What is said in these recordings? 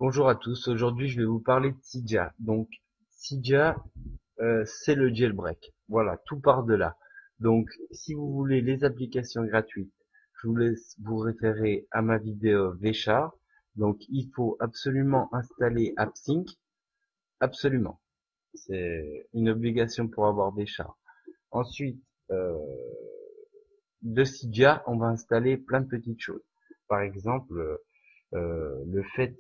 Bonjour à tous, aujourd'hui je vais vous parler de Cydia. Donc Cydia, c'est le jailbreak. Voilà, tout part de là. Donc si vous voulez les applications gratuites, je vous laisse vous référer à ma vidéo Vchar. Donc il faut absolument installer AppSync, absolument. C'est une obligation pour avoir Vchar. Ensuite, euh, de Cydia, on va installer plein de petites choses. Par exemple, le fait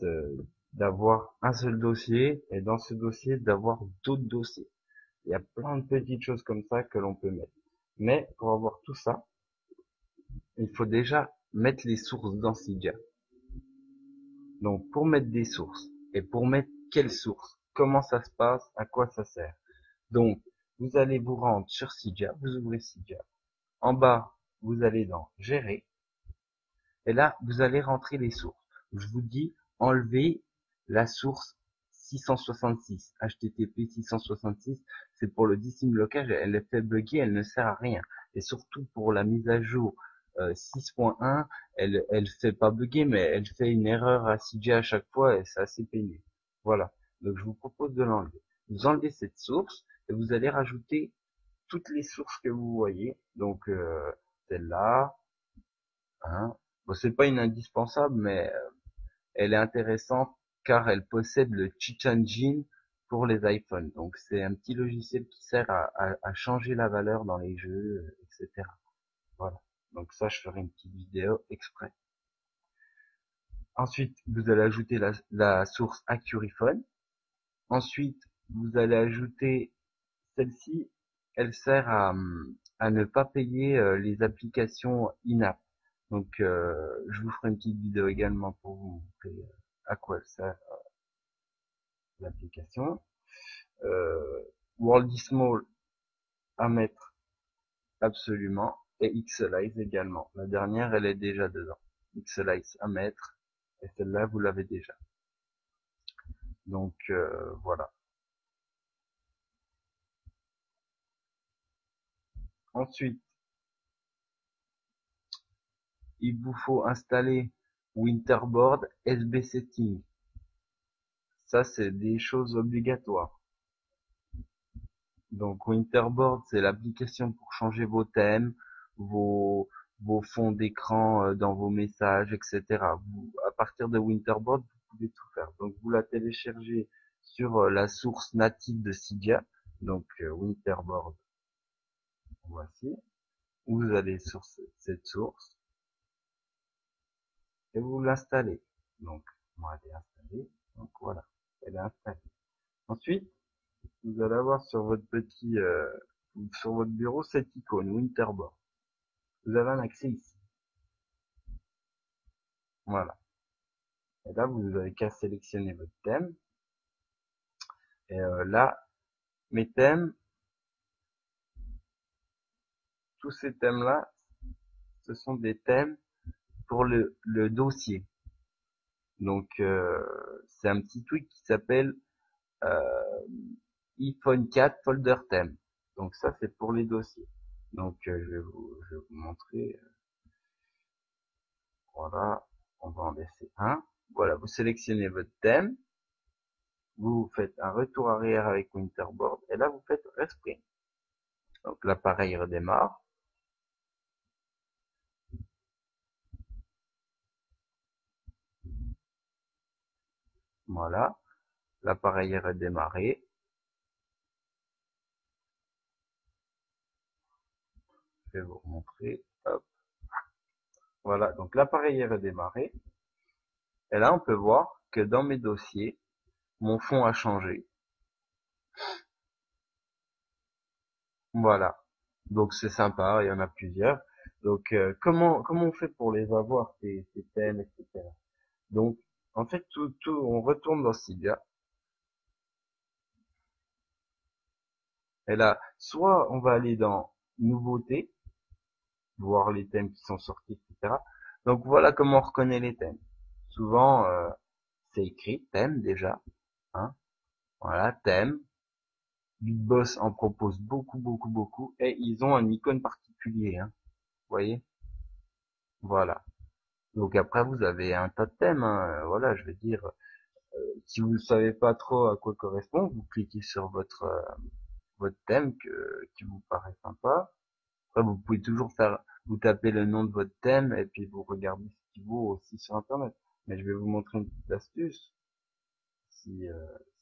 d'avoir un seul dossier et dans ce dossier d'avoir d'autres dossiers. Il y a plein de petites choses comme ça que l'on peut mettre. Mais pour avoir tout ça, il faut déjà mettre les sources dans Cydia. Donc pour mettre des sources et pour mettre quelles sources, comment ça se passe, à quoi ça sert. Donc vous allez vous rendre sur Cydia, vous ouvrez Cydia. En bas, vous allez dans Gérer et là vous allez rentrer les sources. Je vous dis enlever la source 666, HTTP 666, c'est pour le blocage, elle fait bugger, elle ne sert à rien. Et surtout pour la mise à jour 6.1, elle fait pas bugger, mais elle fait une erreur à CJ à chaque fois et c'est assez pénible. Voilà. Donc je vous propose de l'enlever. Vous enlevez cette source et vous allez rajouter toutes les sources que vous voyez. Donc celle-là, hein. Bon, c'est pas une indispensable, mais elle est intéressante car elle possède le Cheat Engine pour les iPhones. Donc c'est un petit logiciel qui sert à changer la valeur dans les jeux, etc. Voilà. Donc ça, je ferai une petite vidéo exprès. Ensuite, vous allez ajouter la source Acturiphone. Ensuite, vous allez ajouter celle-ci. Elle sert à ne pas payer les applications in-app. Donc, je vous ferai une petite vidéo également pour vous montrer à quoi elle sert l'application. Euh, World is Small à mettre absolument et Xlize également. La dernière, elle est déjà dedans. Xlize à mettre et celle-là, vous l'avez déjà. Donc voilà. Ensuite, il vous faut installer Winterboard SB Setting. Ça, c'est des choses obligatoires. Donc Winterboard, c'est l'application pour changer vos thèmes, vos, vos fonds d'écran dans vos messages, etc. À partir de Winterboard, vous pouvez tout faire. Donc vous la téléchargez sur la source native de Cydia, donc Winterboard, voici. Vous allez sur cette source et vous l'installez. Donc moi elle est installée, donc voilà, elle est installée. Ensuite, vous allez avoir sur votre sur votre bureau cette icône Winterboard. Vous avez un accès ici. Voilà. Et là, vous avez qu'à sélectionner votre thème. Et là, mes thèmes, tous ces thèmes-là, ce sont des thèmes pour le dossier. Donc, c'est un petit tweak qui s'appelle iPhone 4 Folder Theme. Donc ça, c'est pour les dossiers. Donc, je vais vous montrer. Voilà, on va en laisser un. Voilà, vous sélectionnez votre thème. Vous faites un retour arrière avec Winterboard. Et là, vous faites Respring. Donc l'appareil redémarre. Voilà, l'appareil est redémarré. Je vais vous montrer. Hop. Voilà, donc l'appareil est redémarré. Et là, on peut voir que dans mes dossiers, mon fond a changé. Voilà. Donc c'est sympa, il y en a plusieurs. Donc comment on fait pour les avoir, ces thèmes, etc. Donc en fait, on retourne dans Cydia. Et là, soit on va aller dans Nouveautés, voir les thèmes qui sont sortis, etc. Donc voilà comment on reconnaît les thèmes. Souvent, c'est écrit thème déjà, hein. Voilà, thème. Big Boss en propose beaucoup, beaucoup, beaucoup, et ils ont un icône particulier, hein. Vous voyez? Voilà. Donc après, vous avez un tas de thèmes, hein. Voilà, je veux dire, Si vous ne savez pas trop à quoi correspond, vous cliquez sur votre thème qui vous paraît sympa. Après, vous pouvez toujours vous tapez le nom de votre thème et puis vous regardez ce qu'il vaut aussi sur Internet. Mais je vais vous montrer une petite astuce si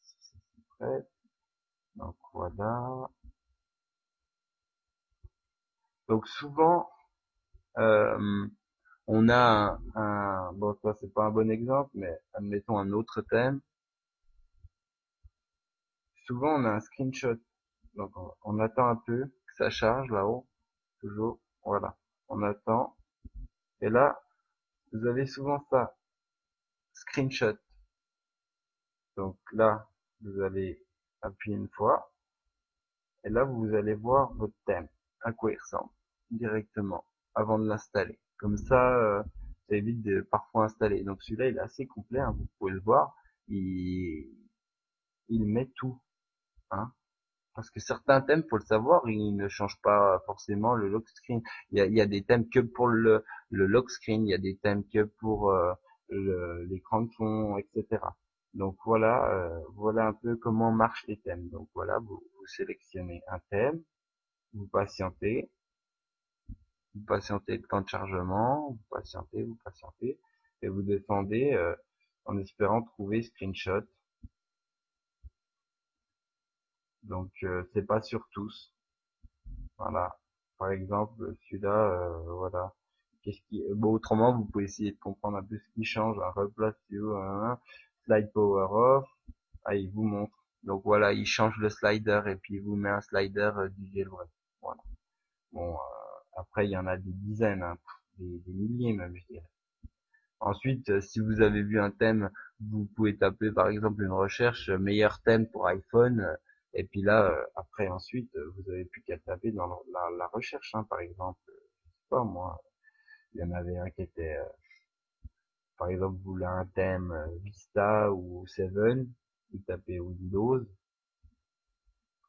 c'est prêt. Donc voilà. Donc souvent, euh, on a bon, ça c'est pas un bon exemple, mais admettons un autre thème. Souvent, on a un screenshot. Donc on attend un peu que ça charge là-haut, toujours. Voilà, on attend. Et là, vous avez souvent ça, screenshot. Donc là, vous allez appuyer une fois, et là, vous allez voir votre thème, à quoi il ressemble, directement, avant de l'installer. Comme ça évite de parfois installer. Donc celui-là, il est assez complet, hein, vous pouvez le voir. Il, il met tout, hein. Parce que certains thèmes, faut le savoir, ils ne changent pas forcément le lock screen. Il y a des thèmes que pour le lock screen, il y a des thèmes que pour l'écran de fond, etc. Donc voilà, voilà un peu comment marchent les thèmes. Donc voilà, vous sélectionnez un thème, vous patientez, vous patientez le temps de chargement, vous patientez, et vous descendez en espérant trouver screenshot. Donc c'est pas sur tous. Voilà. Par exemple, celui-là, voilà. Bon, autrement, vous pouvez essayer de comprendre un peu ce qui change. Un replace view, slide power off. Ah, il vous montre. Donc voilà, il change le slider et puis il vous met un slider du jailbreak. Voilà. Bon, après, il y en a des dizaines, hein, des milliers même, je dirais. Ensuite, si vous avez vu un thème, vous pouvez taper par exemple une recherche meilleur thème pour iPhone. Et puis là, après ensuite, vous avez plus qu'à taper dans la recherche, hein, par exemple. Je sais pas moi, il y en avait un qui était, par exemple, vous voulez un thème Vista ou Seven, vous tapez Windows,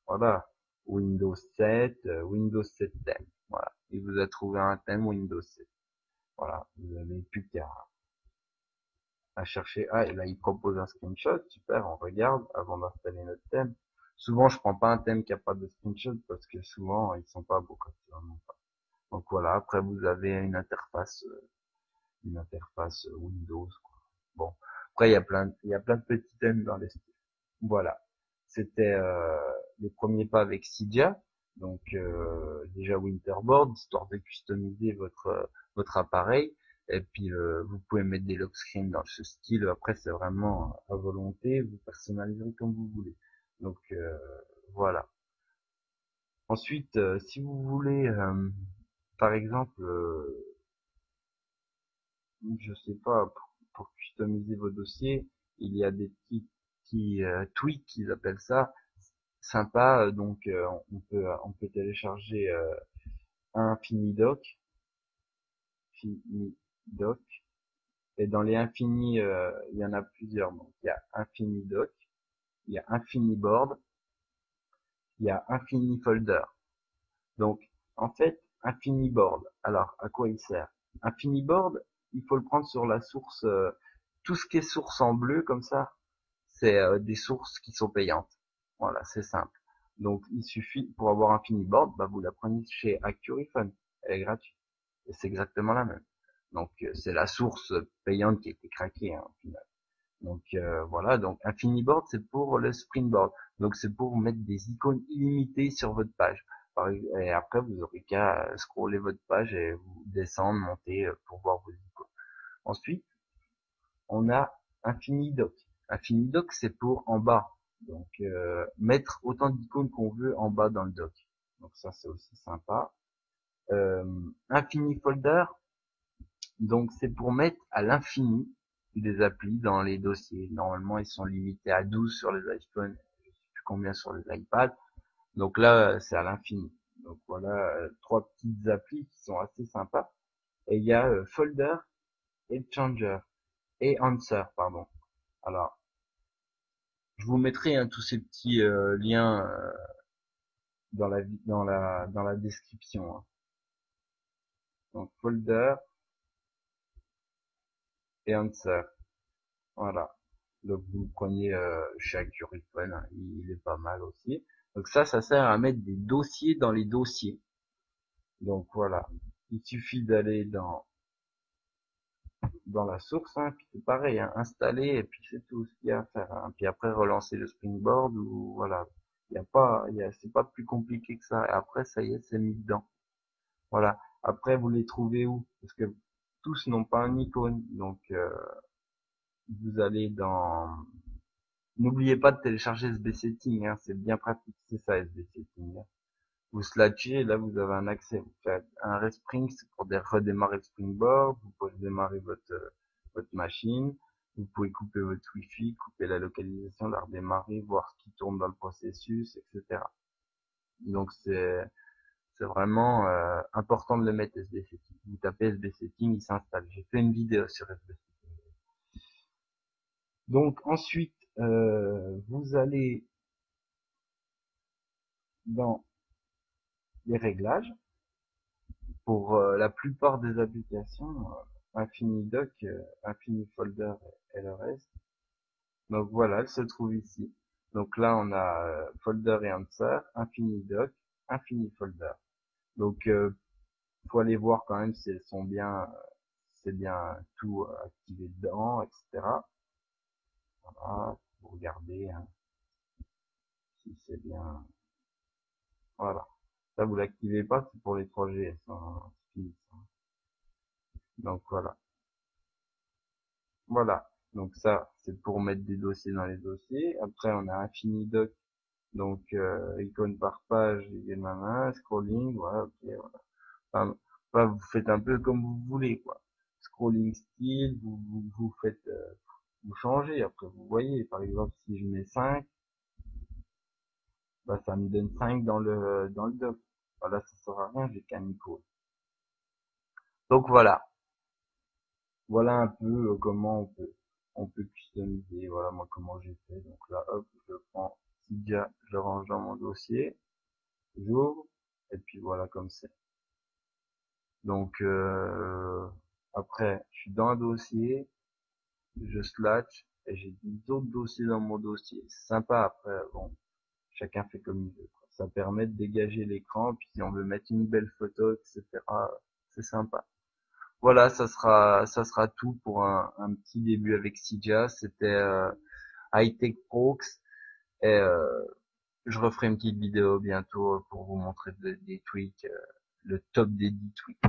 voilà, Windows 7, Windows 7 thème, voilà. Il vous a trouvé un thème Windows 7. Voilà, vous avez plus qu'à chercher. Ah, et là, il propose un screenshot. Super, on regarde avant d'installer notre thème. Souvent, je prends pas un thème qui a pas de screenshot parce que souvent, ils sont pas beaux quand ils en ont pas. Donc voilà, après, vous avez une interface Windows, quoi. Bon. Après, il y a plein de petits thèmes dans les styles. Voilà. C'était, les premiers pas avec Cydia. Donc, déjà Winterboard, histoire de customiser votre appareil. Et puis, vous pouvez mettre des lock screens dans ce style. Après, c'est vraiment à volonté. Vous personnaliserez comme vous voulez. Donc, voilà. Ensuite, si vous voulez, par exemple, je sais pas, pour customiser vos dossiers, il y a des petits tweaks, qu'ils appellent ça, sympa. Donc, on peut télécharger un Infinidoc, et dans les Infini, il y en a plusieurs. Donc, il y a Infinidoc, il y a Infiniboard, il y a Infinifolder. Donc, en fait, Infiniboard, alors, à quoi il sert? Infiniboard, il faut le prendre sur la source, tout ce qui est source en bleu, comme ça, c'est des sources qui sont payantes. Voilà, c'est simple. Donc, il suffit, pour avoir Infiniboard, bah, vous la prenez chez Acturiphone. Elle est gratuite. Et c'est exactement la même. Donc, c'est la source payante qui a été craquée, hein, au final. Donc voilà, donc Infiniboard c'est pour le Springboard. Donc c'est pour mettre des icônes illimitées sur votre page. Et après vous aurez qu'à scroller votre page et vous descendre, monter pour voir vos icônes. Ensuite, on a Infinidoc. Infinidoc c'est pour en bas. Donc mettre autant d'icônes qu'on veut en bas dans le doc. Donc ça c'est aussi sympa. Euh, Infinifolder, donc c'est pour mettre à l'infini des applis dans les dossiers. Normalement, ils sont limités à 12 sur les iPhones, je sais plus combien sur les iPads. Donc là, c'est à l'infini. Donc voilà, trois petites applis qui sont assez sympas. Et il y a Folder et Changer et Answer, pardon. Alors, je vous mettrai tous ces petits liens dans la description, hein. Donc Folder et Answer. Voilà. Donc vous le prenez chez Accuriphone, hein, il est pas mal aussi. Donc ça sert à mettre des dossiers dans les dossiers. Donc voilà, il suffit d'aller dans la source, hein, puis c'est pareil, hein, installer et puis c'est tout ce qu'il y a à faire. Hein. Puis après relancer le Springboard ou voilà, c'est pas plus compliqué que ça. Et après ça y est, c'est mis dedans. Voilà. Après vous les trouvez où? Parce que tous n'ont pas un icône, donc vous allez dans. N'oubliez pas de télécharger SB Setting, hein, c'est bien pratique, c'est ça SB Setting. Hein. Vous slatchez et là vous avez un accès. Vous faites un respring, c'est pour redémarrer le Springboard, vous pouvez démarrer votre machine, vous pouvez couper votre Wi-Fi, couper la localisation, la redémarrer, voir ce qui tourne dans le processus, etc. Donc c'est vraiment important de le mettre SB Setting. Vous tapez SB Setting, il s'installe. J'ai fait une vidéo sur SB Setting. Donc ensuite, vous allez dans les réglages. Pour la plupart des applications, Infinidoc, Infinifolder et le reste. Donc voilà, elle se trouve ici. Donc là, on a Folder et Answer, Infinidoc, Infinifolder. Donc faut aller voir quand même si elles sont bien, c'est bien tout activé dedans, etc. Voilà, vous regardez hein, si c'est bien. Voilà. Ça, vous l'activez pas, c'est pour les 3G, elles sont finies. Donc voilà. Voilà. Donc ça, c'est pour mettre des dossiers dans les dossiers. Après, on a Infinidoc. Donc, icône par page, égale ma main, scrolling, voilà, ok, voilà. Enfin, enfin, vous faites un peu comme vous voulez, quoi. Scrolling style, vous faites, vous changez. Après, vous voyez, par exemple, si je mets 5, bah, ça me donne 5 dans le doc. Voilà, ça sert à rien, j'ai qu'un icône. Donc voilà. Voilà un peu comment on peut customiser. Voilà moi comment j'ai fait. Donc là, hop, je prends Cydia, je le range dans mon dossier, j'ouvre, et puis voilà comme c'est. Donc après, je suis dans un dossier, je slash, et j'ai 10 autres dossiers dans mon dossier. C'est sympa après, bon, chacun fait comme il veut, quoi. Ça permet de dégager l'écran, puis si on veut mettre une belle photo, etc., c'est sympa. Voilà, ça sera tout pour un petit début avec Cydia. C'était High Tech Prox et je referai une petite vidéo bientôt pour vous montrer des tweaks, le top des 10 tweaks.